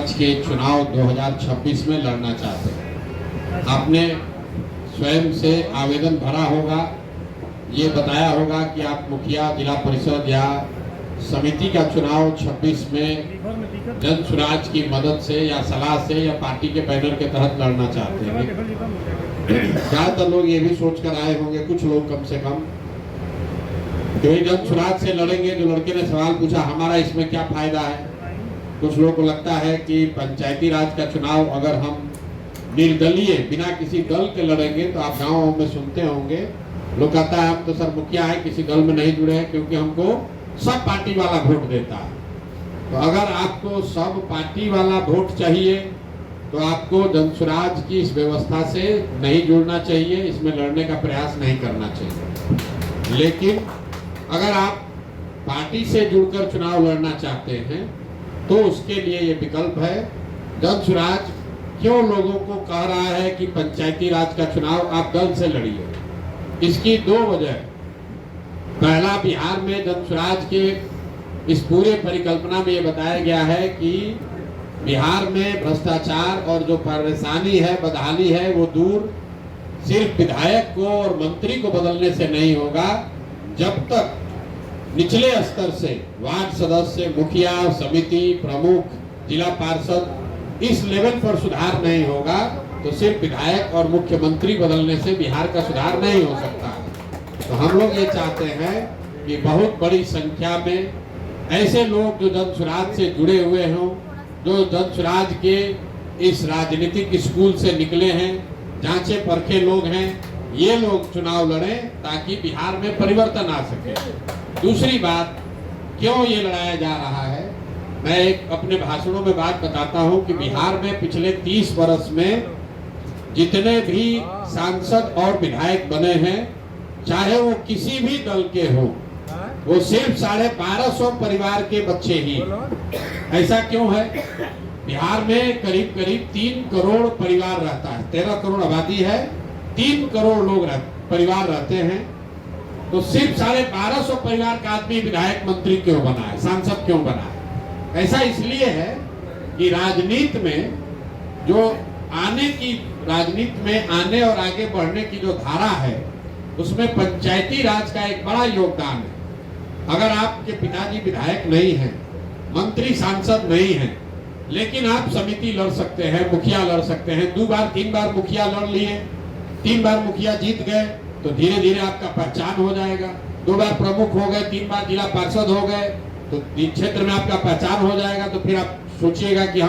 राज्य के चुनाव 2026 में लड़ना चाहते हैं। आपने स्वयं से आवेदन भरा होगा, ये बताया होगा कि आप मुखिया, जिला परिषद या समिति का चुनाव 26 में जन स्वराज की मदद से या सलाह से या पार्टी के बैनर के तहत लड़ना चाहते हैं। ज्यादातर लोग ये भी सोच कर आए होंगे, कुछ लोग कम से कम, कि जन स्वराज से लड़ेंगे। जो लड़के ने सवाल पूछा, हमारा इसमें क्या फायदा है। कुछ लोगों को लगता है कि पंचायती राज का चुनाव अगर हम निर्दलीय बिना किसी दल के लड़ेंगे तो आप गाँव में सुनते होंगे, लोग कहता है हम तो सर मुखिया है, किसी दल में नहीं जुड़े हैं, क्योंकि हमको सब पार्टी वाला वोट देता है। तो अगर आपको सब पार्टी वाला वोट चाहिए तो आपको जन स्वराज की इस व्यवस्था से नहीं जुड़ना चाहिए, इसमें लड़ने का प्रयास नहीं करना चाहिए। लेकिन अगर आप पार्टी से जुड़कर चुनाव लड़ना चाहते हैं तो उसके लिए ये विकल्प है। जन स्वराज क्यों लोगों को कह रहा है कि पंचायती राज का चुनाव आप दल से लड़िए, इसकी दो वजह। पहला, बिहार में जन स्वराज के इस पूरे परिकल्पना में ये बताया गया है कि बिहार में भ्रष्टाचार और जो परेशानी है, बदहाली है, वो दूर सिर्फ विधायक को और मंत्री को बदलने से नहीं होगा। जब तक निचले स्तर से वार्ड सदस्य, मुखिया, समिति प्रमुख, जिला पार्षद, इस लेवल पर सुधार नहीं होगा तो सिर्फ विधायक और मुख्यमंत्री बदलने से बिहार का सुधार नहीं हो सकता। तो हम लोग ये चाहते हैं कि बहुत बड़ी संख्या में ऐसे लोग जो जन स्वराज से जुड़े हुए हों, जो जन स्वराज के इस राजनीतिक स्कूल से निकले हैं, जांचे परखे लोग हैं, ये लोग चुनाव लड़ें ताकि बिहार में परिवर्तन आ सके। दूसरी बात, क्यों ये लड़ाया जा रहा है, मैं एक अपने भाषणों में बात बताता हूं कि बिहार में पिछले 30 वर्ष में जितने भी सांसद और विधायक बने हैं, चाहे वो किसी भी दल के हों, वो सिर्फ 1250 परिवार के बच्चे ही। ऐसा क्यों है? बिहार में करीब करीब 3 करोड़ परिवार रहता है, 13 करोड़ आबादी है, 3 करोड़ लोग परिवार रहते हैं। तो सिर्फ 1250 परिवार का आदमी विधायक मंत्री क्यों बना है, सांसद क्यों बना है? ऐसा इसलिए है कि राजनीति में जो राजनीति में आने और आगे बढ़ने की जो धारा है, उसमें पंचायती राज का एक बड़ा योगदान है। अगर आपके पिताजी विधायक नहीं हैं, मंत्री सांसद नहीं हैं, लेकिन आप समिति लड़ सकते हैं, मुखिया लड़ सकते हैं, 2 बार 3 बार मुखिया लड़ लिए, 3 बार मुखिया जीत गए तो धीरे धीरे आपका पहचान हो जाएगा। 2 बार प्रमुख हो गए, 3 बार जिला पार्षद हो गए तो क्षेत्र में आपका पहचान हो जाएगा। तो फिर आप सोचिएगा कि हम